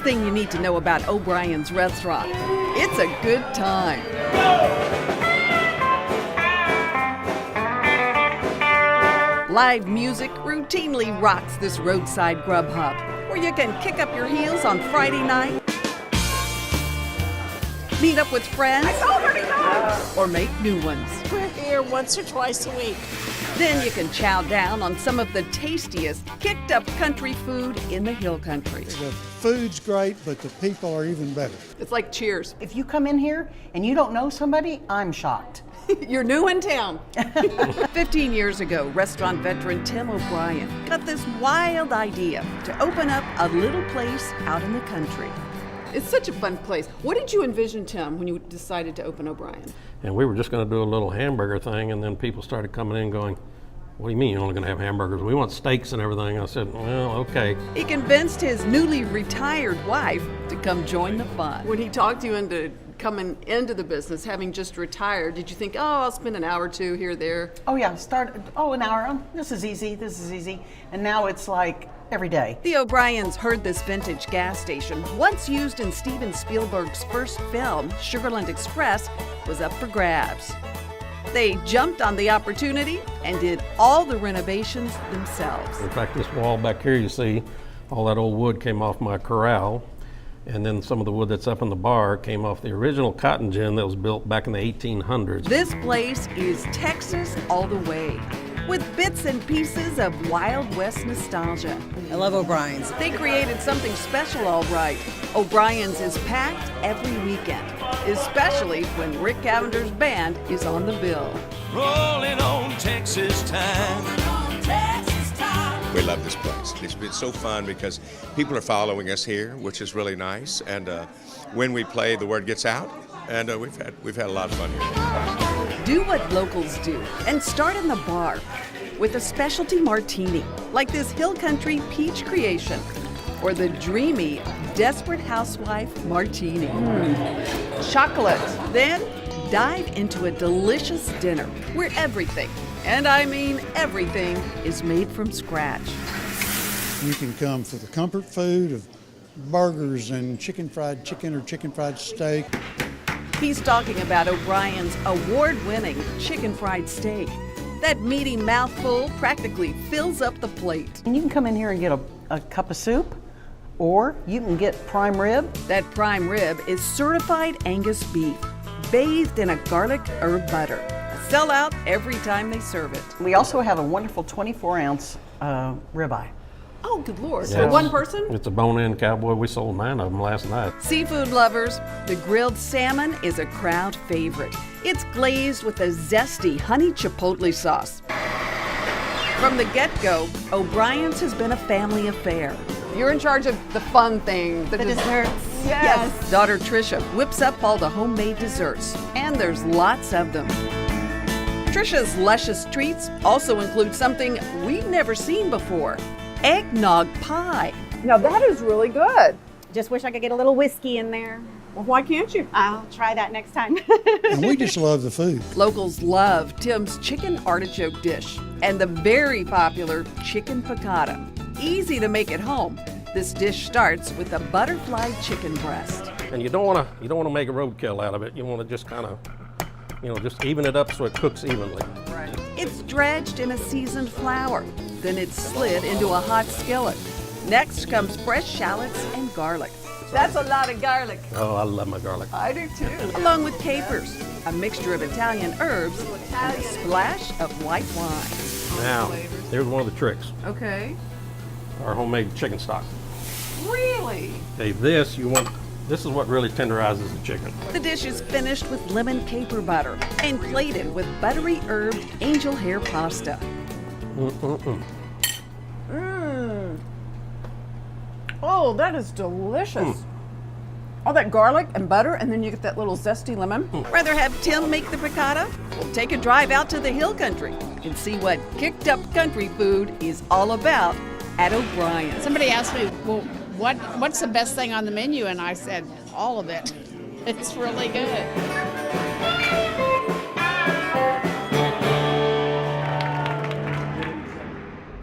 thing you need to know about O'Brien's restaurant. It's a good time. Live music routinely rocks this roadside grub hub, where you can kick up your heels on Friday night, meet up with friends, or make new ones. We're here once or twice a week. Then you can chow down on some of the tastiest, kicked-up country food in the Hill Country. The food's great, but the people are even better. It's like Cheers. If you come in here and you don't know somebody, I'm shocked. You're new in town. 15 years ago, restaurant veteran Tim O'Brien got this wild idea to open up a little place out in the country. It's such a fun place. What did you envision, Tim, when you decided to open O'Brien? And we were just going to do a little hamburger thing, and then people started coming in going, "What do you mean you're only going to have hamburgers? We want steaks and everything." I said, "Well, okay." He convinced his newly retired wife to come join the fun. When he talked you into coming into the business, having just retired, did you think, oh, I'll spend an hour or two here, there? Oh yeah, an hour. Oh, this is easy. And now it's like every day. The O'Briens heard this vintage gas station, once used in Steven Spielberg's first film, Sugarland Express, was up for grabs. They jumped on the opportunity and did all the renovations themselves. In fact, this wall back here, you see, all that old wood came off my corral, and then some of the wood that's up in the bar came off the original cotton gin that was built back in the 1800s. This place is Texas all the way, with bits and pieces of Wild West nostalgia. I love O'Brien's. They created something special, all right. O'Brien's is packed every weekend, especially when Rick Cavender's band is on the bill. Rolling on Texas time. We love this place. It's been so fun because people are following us here, which is really nice. And when we play, the word gets out, and we've had a lot of fun here. Do what locals do and start in the bar with a specialty martini, like this Hill Country peach creation, or the dreamy Desperate Housewife martini. Chocolate. Then dive into a delicious dinner where everything, and I mean everything, is made from scratch. You can come for the comfort food of burgers and fried chicken or chicken fried steak. He's talking about O'Brien's award-winning chicken fried steak. That meaty mouthful practically fills up the plate. And you can come in here and get a cup of soup, or you can get prime rib. That prime rib is certified Angus beef, bathed in a garlic herb butter. A sellout every time they serve it. We also have a wonderful 24-ounce ribeye. Oh, good Lord. Yes. For one person? It's a bone-in cowboy. We sold 9 of them last night. Seafood lovers, the grilled salmon is a crowd favorite. It's glazed with a zesty honey chipotle sauce. From the get-go, O'Brien's has been a family affair. You're in charge of the fun thing. The desserts. Yes. Daughter Trisha whips up all the homemade desserts, and there's lots of them. Trisha's luscious treats also include something we've never seen before. Eggnog Pie. Now that is really good. Just wish I could get a little whiskey in there. Well, why can't you? I'll try that next time. And we just love the food. Locals love Tim's chicken artichoke dish and the very popular chicken piccata. Easy to make at home. This dish starts with a butterfly chicken breast. And you don't want to make a roadkill out of it. You want to just kind of, just even it up so it cooks evenly. Right. It's dredged in a seasoned flour. Then it's slid into a hot skillet. Next comes fresh shallots and garlic. That's a lot of garlic. Oh, I love my garlic. I do too. Along with capers, a mixture of Italian herbs, and a splash of white wine. Now, here's one of the tricks. Okay. Our homemade chicken stock. Really? Okay, this is what really tenderizes the chicken. The dish is finished with lemon caper butter and plated with buttery herbed angel hair pasta. Oh, that is delicious. All that garlic and butter, and then you get that little zesty lemon. Rather have Tim make the piccata? Well, take a drive out to the Hill Country and see what kicked up country food is all about at O'Brien's. Somebody asked me, well, what's the best thing on the menu? And I said, all of it. It's really good.